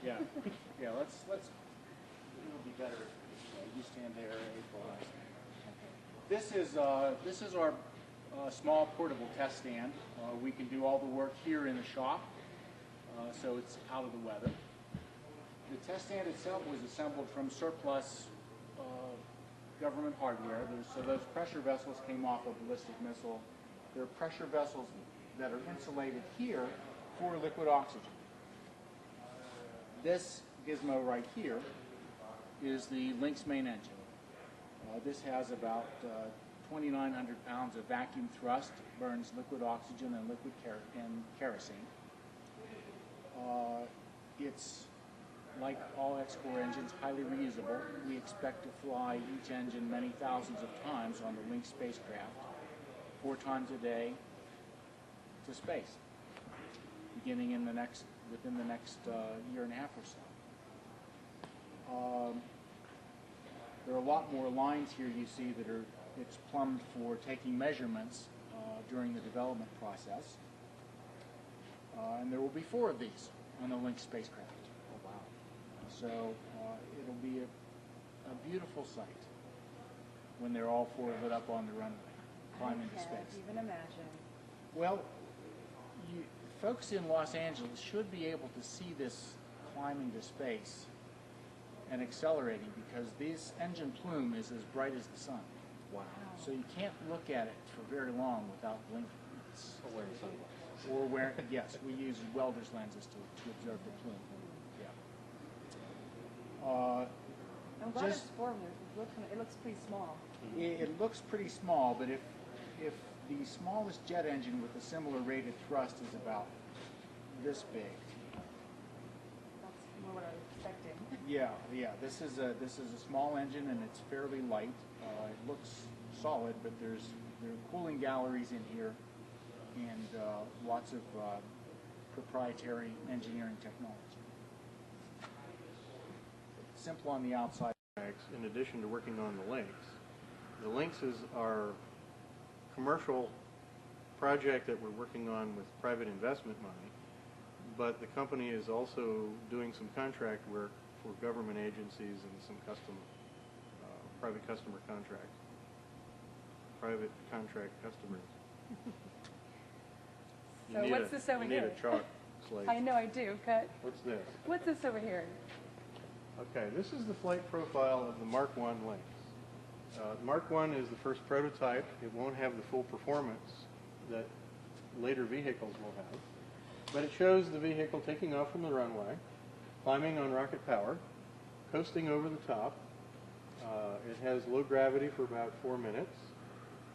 Yeah, yeah. It'll be better. You stand there, April. This is our small portable test stand. We can do all the work here in the shop, so it's out of the weather. The test stand itself was assembled from surplus government hardware. So those pressure vessels came off a ballistic missile. They're pressure vessels that are insulated here for liquid oxygen. This gizmo right here is the Lynx main engine. This has about 2,900 pounds of vacuum thrust, burns liquid oxygen and liquid kerosene. It's, like all Xcore engines, highly reusable. We expect to fly each engine many thousands of times on the Lynx spacecraft, 4 times a day to space, beginning in within the next year and a half or so. There are a lot more lines here you see that it's plumbed for taking measurements during the development process. And there will be 4 of these on the Lynx spacecraft. Oh, wow. So it'll be a beautiful sight when they're all 4 lit up on the runway, climbing into space. I can't even imagine. Well, folks in Los Angeles should be able to see this climbing to space and accelerating, because this engine plume is as bright as the sun. Wow. So you can't look at it for very long without blinking. Or wearing sunglasses. Or wearing, yes, we use welder's lenses to observe the plume. Yeah. I'm glad it's forward. It looks pretty small. It looks pretty small, but if the smallest jet engine with a similar rated thrust is about this big. That's more what I was expecting. Yeah. This is a small engine, and it's fairly light. It looks solid, but there are cooling galleries in here, and lots of proprietary engineering technology. Simple on the outside. In addition to working on the Lynx, the Lynx is our commercial project that we're working on with private investment money, but the company is also doing some contract work for government agencies and some private customer contracts. Private contract customers. So what's this over here? You need a chalk slate. I know I do, but What's this? what's this over here? Okay, this is the flight profile of the Mark I Lynx. Mark I is the first prototype. It won't have the full performance that later vehicles will have, but it shows the vehicle taking off from the runway, climbing on rocket power, coasting over the top. It has low gravity for about 4 minutes,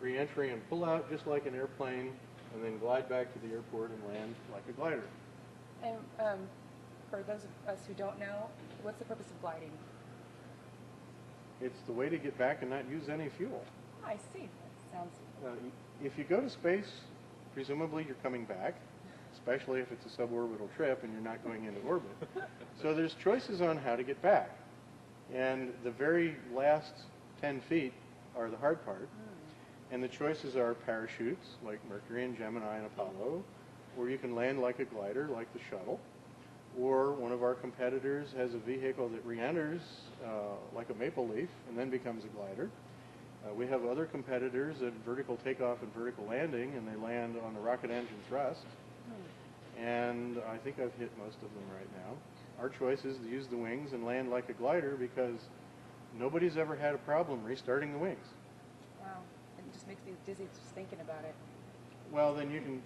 re-entry and pull out just like an airplane, and then glide back to the airport and land like a glider. And for those of us who don't know, what's the purpose of gliding? It's the way to get back and not use any fuel. I see. That sounds... If you go to space, presumably you're coming back, especially if it's a suborbital trip and you're not going into orbit. So there's choices on how to get back. And the very last 10 feet are the hard part. And the choices are parachutes, like Mercury and Gemini and Apollo, or you can land like a glider, like the shuttle. Or one of our competitors has a vehicle that re-enters like a maple leaf and then becomes a glider. We have other competitors at vertical takeoff and vertical landing, and they land on the rocket engine thrust. And I think I've hit most of them right now. Our choice is to use the wings and land like a glider, because nobody's ever had a problem restarting the wings. Wow. It just makes me dizzy just thinking about it. Well, then you can...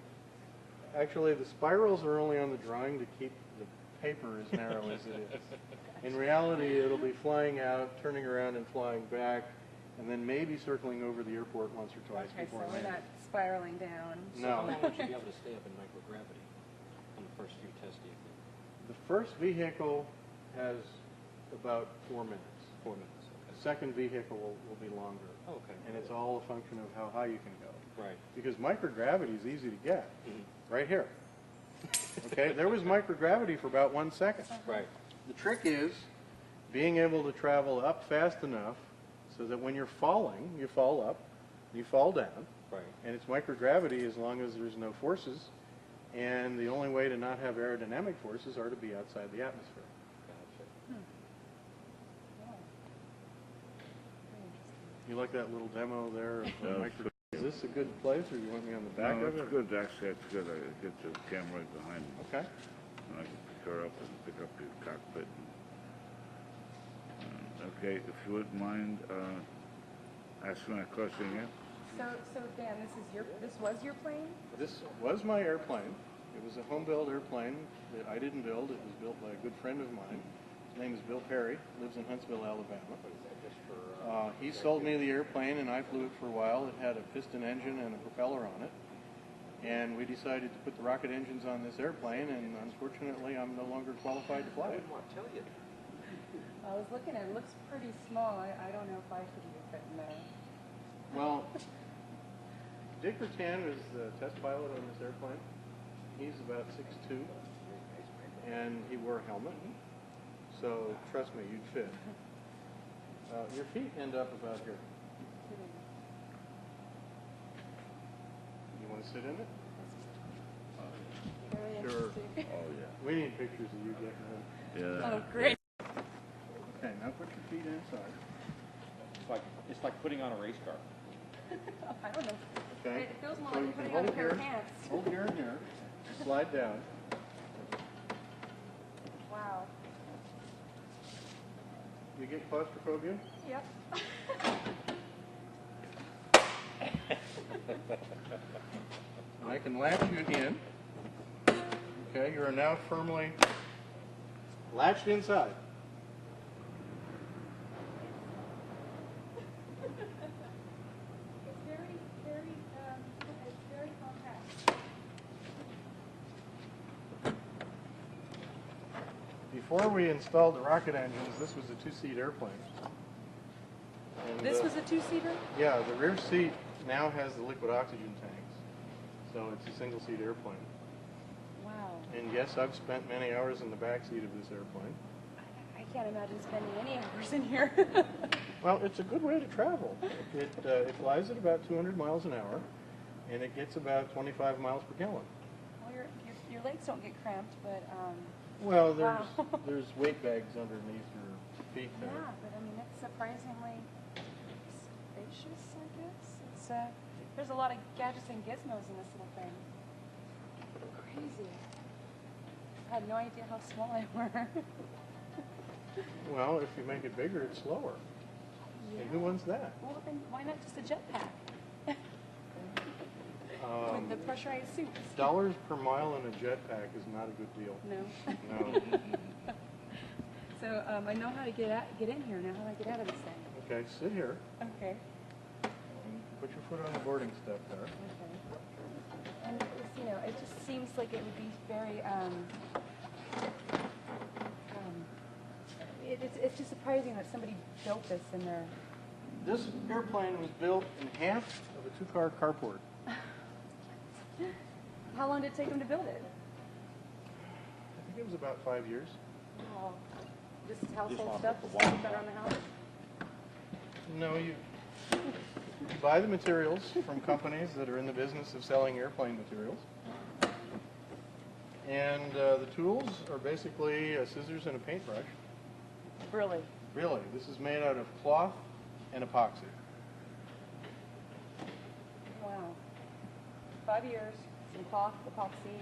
Actually, the spirals are only on the drawing to keep the paper as narrow as it is. In reality, it'll be flying out, turning around and flying back, and then maybe circling over the airport once or twice before so landing. we're not spiraling down. So No. how long would you be able to stay up in microgravity on the first few test vehicles? The first vehicle has about 4 minutes. 4 minutes, okay. The second vehicle will be longer. Oh, okay. And it's all a function of how high you can go. Right. Because microgravity is easy to get. Mm-hmm. Right here. Okay, there was microgravity for about 1 second. Right. The trick is being able to travel up fast enough so that when you're falling, you fall up, you fall down. Right. And it's microgravity as long as there's no forces. And the only way to not have aerodynamic forces are to be outside the atmosphere. You like that little demo there? Of Yeah, micro- Is this a good place, or you want me on the back No, of that's it? good. Actually, that's good. I get the camera right behind me. Okay. And I can pick her up and pick up your cockpit. Okay, if you wouldn't mind asking that question again. So Dan, this was your plane? This was my airplane. It was a home-built airplane that I didn't build. It was built by a good friend of mine. His name is Bill Perry. Lives in Huntsville, Alabama. He sold me the airplane, and I flew it for a while. It had a piston engine and a propeller on it. And we decided to put the rocket engines on this airplane, and unfortunately, I'm no longer qualified to fly it. I was looking at it. It looks pretty small. I don't know if I could even fit in there. Well, Dick Rattan is the test pilot on this airplane. He's about 6'2", and he wore a helmet. So trust me, you'd fit. Your feet end up about here. You want to sit in it? Very Sure. interesting. Oh, yeah. We need pictures of you getting in. Yeah. Oh, great. Okay, now put your feet inside. It's like putting on a race car. I don't know. Okay. It feels more So like you can putting on a hold pair of here. pants. Hold here and here. Slide down. Wow. You get claustrophobia? Yep. I can latch you in. Okay, you are now firmly latched inside. It's very compact. Before we installed the rocket engines, this was a two-seat airplane. And, This was a two-seater? yeah, the rear seat now has the liquid oxygen tanks, so it's a single-seat airplane. Wow. And yes, I've spent many hours in the back seat of this airplane. I can't imagine spending any hours in here. Well, it's a good way to travel. It flies at about 200 miles an hour, and it gets about 25 miles per gallon. Well, your legs don't get cramped, but Well, Wow. there's weight bags underneath your feet yeah, there. but I mean it's surprisingly spacious, I guess. It's there's a lot of gadgets and gizmos in this little thing. Crazy. I had no idea how small they were. Well, if you make it bigger, it's slower. Yeah. And who wants that? Well, then why not just a jetpack with the pressurized suits? Dollars per mile in a jetpack is not a good deal. No. No. So I know how to get in here now. How do I get out of this thing? Okay, sit here. Okay. And put your foot on the boarding step there. Okay. And it's, it just seems like it would be very it's just surprising that somebody built this in their. This airplane was built in half of a two-car carport. How long did it take them to build it? I think it was about 5 years. Oh, just household off stuff the just wall. around the house. No, you buy the materials from companies that are in the business of selling airplane materials. And the tools are basically scissors and a paintbrush. Really? Really, this is made out of cloth and epoxy. Wow. 5 years, some cloth, epoxy,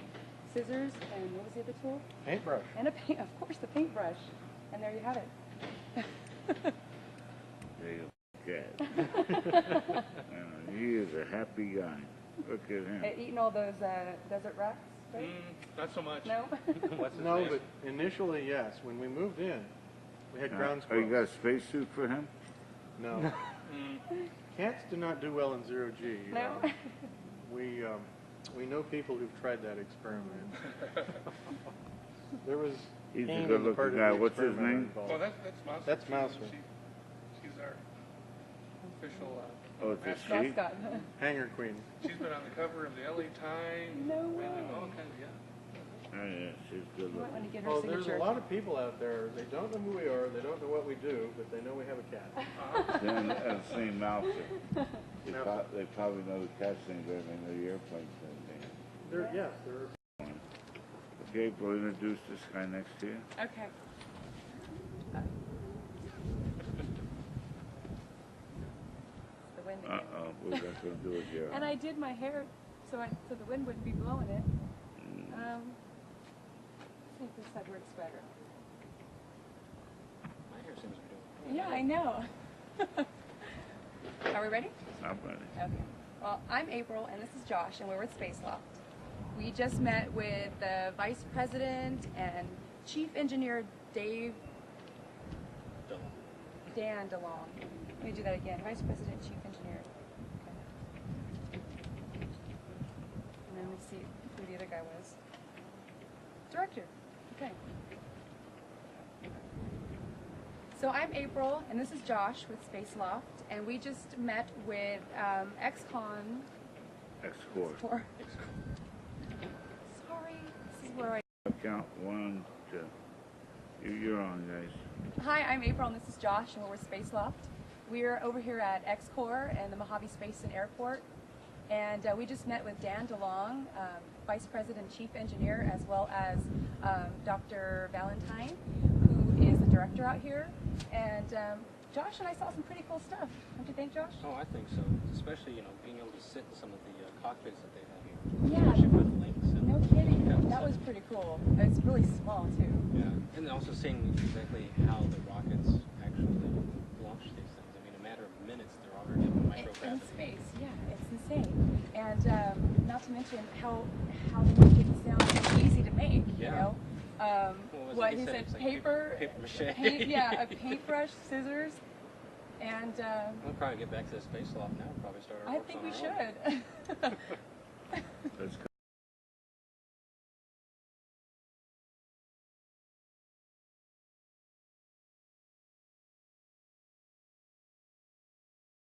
scissors, and what was the other tool? Paintbrush. And of course, the paintbrush. And there you have it. There you go. He is a happy guy. Look at him. Eating all those desert rats, right? Not so much. No? What's his No, name? but initially, yes. When we moved in, we had ground Oh, you got squirrels. a spacesuit for him? No. Cats do not do well in zero G. No? We know people who've tried that experiment. There was He's a pain on the good-looking part of guy. the What's his experimenter name? involved. Well, that's Mouser. That's Mouser. She's our official Oh, it's a mascot. she? Mascot. Hanger Queen. She's been on the cover of the LA Times. No and way. all kinds of, yeah. Oh, yeah, she's good You might want to looking. get her Oh, there's signature. a lot of people out there. They don't know who we are. They don't know what we do, but they know we have a cat. And St. Mouser. They, Mouser. they probably know the cat's name better than they know the airplane's name. Yes, there are. Okay, we'll introduce this guy next to you. Okay. we're just gonna do it here. And I did my hair so the wind wouldn't be blowing it. I think this side works better. My hair seems to be doing. Yeah, I know. Are we ready? I'm ready. Okay. Well, I'm April, and this is Josh, and we're with Space Loft. We just met with the Vice President and Chief Engineer Dan DeLong. Let me do that again. Vice President, Chief Engineer. Okay. And then let's see who the other guy was. Director. Okay. So I'm April, and this is Josh with Space Loft, and we just met with Xcore. Xcore. Sorry, this is where I... Count 1, 2. You're on, guys. Hi, I'm April, and this is Josh, and we're with Space Loft. We're over here at Xcore and the Mojave Space and Airport, and we just met with Dan DeLong, Vice President, Chief Engineer, as well as Dr. Valentine, who is the director out here. And Josh and I saw some pretty cool stuff. Don't you think, Josh? Oh, I think so. Especially, being able to sit in some of the cockpits that they have here. Yeah. Especially for the links. And No kidding. yeah, That so- was pretty cool. It's really small, too. Yeah. And then also seeing exactly how the rockets actually launch these things. I mean, in a matter of minutes, they're already in In microgravity. space, yeah, it's insane. And not to mention how they make it sound so easy to make, you Yeah. know? What was What it he he said? said, It's like paper, paper mache. yeah, a paintbrush, scissors, and We'll probably get back to the space loft now. Probably start our I works think on we our own. should. Let's